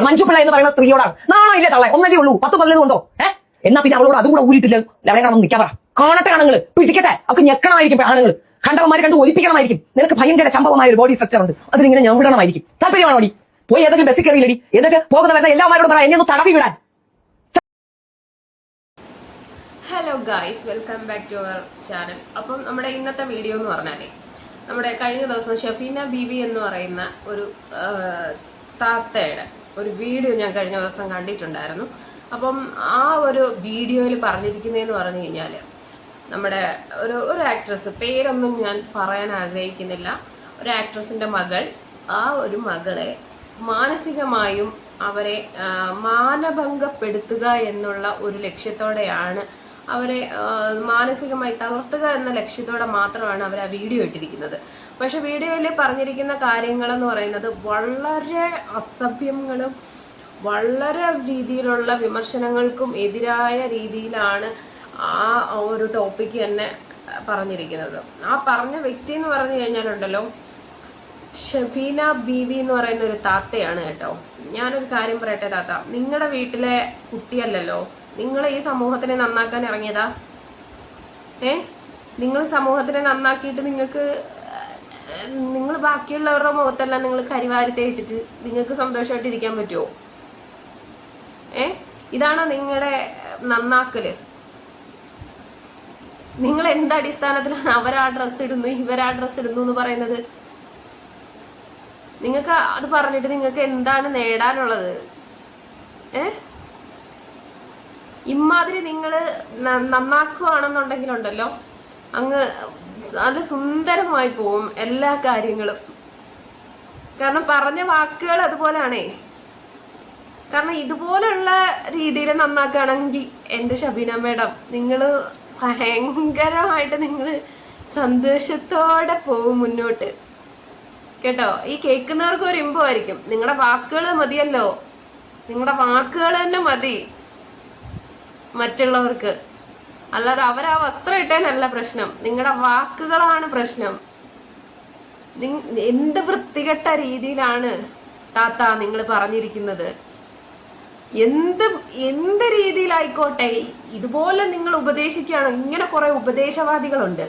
മഞ്ജുപിള്ള എന്ന് പറയുന്ന സ്ത്രീയോടാണ്. നാണോ ഇല്ലേ തള്ളേ? ഒന്നല്ലേ ഉള്ളൂ, 10-15 ഉണ്ടോ? എന്നാ പിന്നെ അവളോട് അതും കൂടെ ഊരിട്ടില്ല ലവനങ്ങളൊന്നും നിൽക്കാൻ പറ. കാണട്ടെ ആണുങ്ങള്, പിടിക്കട്ടെ, അവർക്ക് ഞെക്കണമായിരിക്കും. ആണുങ്ങൾ കണ്ടവന്മാരെ കണ്ട് ഒലിപ്പിക്കണമായിരിക്കും. നിനക്ക് ഭയങ്കര ചമ്പവമായ ഒരു ബോഡി സ്ട്രക്ചർ ഉണ്ട്, അതിനിങ്ങനെ ഞാൻ വിടണമായിരിക്കും. താല്പര്യമാണോടി? പോയി ഏതെങ്കിലും ബസ്സിൽ കയറിയില്ലടി, എന്നിട്ട് പോകുന്ന വരുന്ന എല്ലാവരോടും പറ എന്നെ ഒന്ന് തടവി വിടാൻ. Hello guys, welcome back to our channel. അപ്പം നമ്മുടെ ഇന്നത്തെ വീഡിയോ എന്ന് പറഞ്ഞാലേ, നമ്മുടെ കഴിഞ്ഞ ദിവസം ഷഫീന ബീവി എന്ന് പറയുന്ന ഒരു താത്തയുടെ ഒരു വീഡിയോ ഞാൻ കഴിഞ്ഞ ദിവസം കണ്ടിട്ടുണ്ടായിരുന്നു. അപ്പം ആ ഒരു വീഡിയോയിൽ പറഞ്ഞിരിക്കുന്നതെന്ന് പറഞ്ഞു കഴിഞ്ഞാൽ, നമ്മുടെ ഒരു ആക്ട്രസ്, പേരൊന്നും ഞാൻ പറയാൻ ആഗ്രഹിക്കുന്നില്ല, ഒരു ആക്ട്രസിൻ്റെ മകൾ, ആ ഒരു മകളെ മാനസികമായും അവരെ മാനഭംഗപ്പെടുത്തുക എന്നുള്ള ഒരു ലക്ഷ്യത്തോടെയാണ്, അവരെ മാനസികമായി തളർത്തുക എന്ന ലക്ഷ്യത്തോടെ മാത്രമാണ് അവർ ആ വീഡിയോ ഇട്ടിരിക്കുന്നത്. പക്ഷെ വീഡിയോയിൽ പറഞ്ഞിരിക്കുന്ന കാര്യങ്ങളെന്ന് പറയുന്നത് വളരെ അസഭ്യങ്ങളും വളരെ രീതിയിലുള്ള വിമർശനങ്ങൾക്കും എതിരായ രീതിയിലാണ് ആ ഒരു ടോപ്പിക്ക് തന്നെ പറഞ്ഞിരിക്കുന്നത്. ആ പറഞ്ഞ വ്യക്തി എന്ന് പറഞ്ഞു കഴിഞ്ഞാലുണ്ടല്ലോ, ഷഫീന ബീവി എന്ന് പറയുന്ന ഒരു താത്തയാണ് കേട്ടോ. ഞാനൊരു കാര്യം പറയട്ടെ താത്ത, നിങ്ങളുടെ വീട്ടിലെ കുട്ടിയല്ലല്ലോ, നിങ്ങൾ ഈ സമൂഹത്തിനെ നന്നാക്കാൻ ഇറങ്ങിയതാ. നിങ്ങൾ സമൂഹത്തിനെ നന്നാക്കിയിട്ട് നിങ്ങൾ ബാക്കിയുള്ളവരുടെ മുഖത്തെല്ലാം നിങ്ങൾ കരിവാരി തേച്ചിട്ട് നിങ്ങൾക്ക് സന്തോഷമായിട്ട് ഇരിക്കാൻ പറ്റുമോ? ഇതാണോ നിങ്ങളുടെ നന്നാക്കല്? നിങ്ങൾ എന്ത് അടിസ്ഥാനത്തിലാണ് അവരാ ഡ്രസ്സ് ഇടുന്നു ഇവരാ ഡ്രസ്സ് ഇടുന്നു എന്ന് പറയുന്നത്? നിങ്ങൾക്ക് അത് പറഞ്ഞിട്ട് നിങ്ങൾക്ക് എന്താണ് നേടാനുള്ളത്? ഇമാതിരി നിങ്ങൾ നന്നാക്കുകയാണെന്നുണ്ടെങ്കിലുണ്ടല്ലോ, അങ്ങ് നല്ല സുന്ദരമായി പോവും എല്ലാ കാര്യങ്ങളും. കാരണം പറഞ്ഞ വാക്കുകൾ അതുപോലെയാണേ. കാരണം ഇതുപോലുള്ള രീതിയിൽ നന്നാക്കുകയാണെങ്കിൽ എൻ്റെ ഷബീന മേഡം, നിങ്ങൾ ഭയങ്കരമായിട്ട് നിങ്ങൾ സന്തോഷത്തോടെ പോവും മുന്നോട്ട് കേട്ടോ. ഈ കേൾക്കുന്നവർക്ക് ഒരു ഇമ്പമായിരിക്കും. നിങ്ങളുടെ വാക്കുകൾ മതിയല്ലോ, നിങ്ങളുടെ വാക്കുകൾ തന്നെ മതി മറ്റുള്ളവർക്ക്. അല്ലാതെ അവരാ വസ്ത്രം ഇട്ടേനല്ല പ്രശ്നം, നിങ്ങളുടെ വാക്കുകളാണ് പ്രശ്നം. എന്ത് വൃത്തികെട്ട രീതിയിലാണ് താത്ത നിങ്ങൾ പറഞ്ഞിരിക്കുന്നത്. എന്ത് രീതിയിലായിക്കോട്ടെ, ഇതുപോലെ നിങ്ങൾ ഉപദേശിക്കുകയാണ്. ഇങ്ങനെ കുറെ ഉപദേശവാദികളുണ്ട്.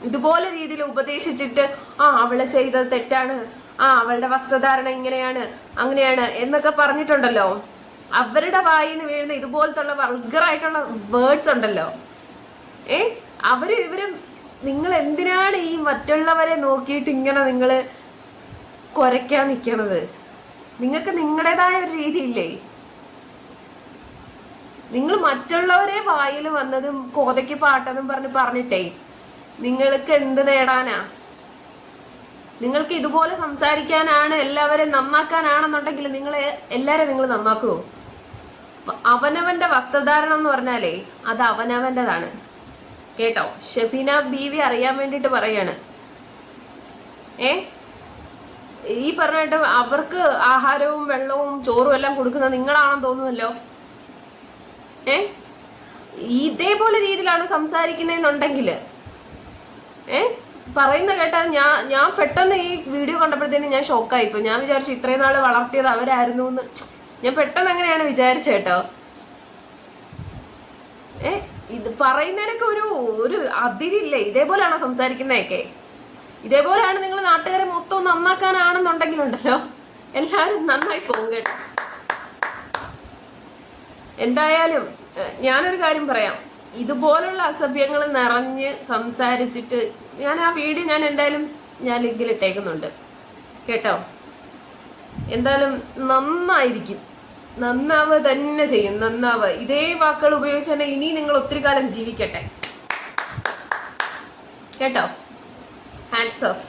ഇതുപോലെ രീതിയിൽ ഉപദേശിച്ചിട്ട് അവള് ചെയ്തത് തെറ്റാണ്, അവളുടെ വസ്ത്രധാരണ ഇങ്ങനെയാണ് അങ്ങനെയാണ് എന്നൊക്കെ പറഞ്ഞിട്ടുണ്ടല്ലോ. അവരുടെ വായിന്ന് വീഴുന്ന ഇതുപോലത്തുള്ള വൾഗറായിട്ടുള്ള വേർഡ്സ് ഉണ്ടല്ലോ, ഇവരും നിങ്ങൾ എന്തിനാണ് ഈ മറ്റുള്ളവരെ നോക്കിയിട്ട് ഇങ്ങനെ നിങ്ങൾ കുരയ്ക്കാൻ നിൽക്കണത്? നിങ്ങൾക്ക് നിങ്ങളുടേതായ ഒരു രീതിയില്ലേ? നിങ്ങൾ മറ്റുള്ളവരെ വായിൽ വന്നതും കോതയ്ക്ക് പാട്ടതും പറഞ്ഞിട്ടേ നിങ്ങൾക്ക് എന്ത് നേടാനാ? നിങ്ങൾക്ക് ഇതുപോലെ സംസാരിക്കാനാണ്, എല്ലാവരെയും നന്നാക്കാനാണെന്നുണ്ടെങ്കിൽ എല്ലാവരെയും നിങ്ങൾ നന്നാക്കുമോ? അവനവന്റെ വസ്ത്രധാരണം എന്ന് പറഞ്ഞാലേ അത് അവനവൻ്റെതാണ് കേട്ടോ. ഷഫീന ബീവി അറിയാൻ വേണ്ടിയിട്ട് പറയാണ്. ഈ പറഞ്ഞിട്ട് അവർക്ക് ആഹാരവും വെള്ളവും ചോറും എല്ലാം കൊടുക്കുന്നത് നിങ്ങളാണെന്ന് തോന്നുമല്ലോ. ഇതേപോലെ രീതിയിലാണ് സംസാരിക്കുന്നതെന്നുണ്ടെങ്കിൽ പറയുന്ന കേട്ടാൽ ഞാൻ പെട്ടെന്ന് ഈ വീഡിയോ കണ്ടപ്പോഴത്തേനും ഞാൻ ഷോക്കായിപ്പോ. ഞാൻ വിചാരിച്ചു ഇത്രയും നാള് വളർത്തിയത് അവരായിരുന്നു എന്ന്. ഞാൻ പെട്ടെന്ന് അങ്ങനെയാണ് വിചാരിച്ചത് കേട്ടോ. ഇത് പറയുന്നതിനൊക്കെ ഒരു അതിരില്ലേ? ഇതേപോലെയാണോ സംസാരിക്കുന്നതൊക്കെ? ഇതേപോലെയാണ് നിങ്ങൾ നാട്ടുകാരെ മൊത്തം നന്നാക്കാനാണെന്നുണ്ടെങ്കിലുണ്ടല്ലോ, എല്ലാവരും നന്നായി പോകും കേട്ടോ. എന്തായാലും ഞാനൊരു കാര്യം പറയാം, ഇതുപോലുള്ള അസഭ്യങ്ങൾ നിറഞ്ഞ് സംസാരിച്ചിട്ട് ഞാൻ ആ വീഡിയോ എന്തായാലും ഞാൻ ലിങ്കിൽ ഇട്ടേക്കുന്നുണ്ട് കേട്ടോ. എന്തായാലും നന്നായിരിക്കും, നന്നാവുക തന്നെ ചെയ്യും, നന്നാവുക. ഇതേ വാക്കുകൾ ഉപയോഗിച്ച് തന്നെ ഇനി നിങ്ങൾ ഒത്തിരി കാലം ജീവിക്കട്ടെ കേട്ടോ. Hands of.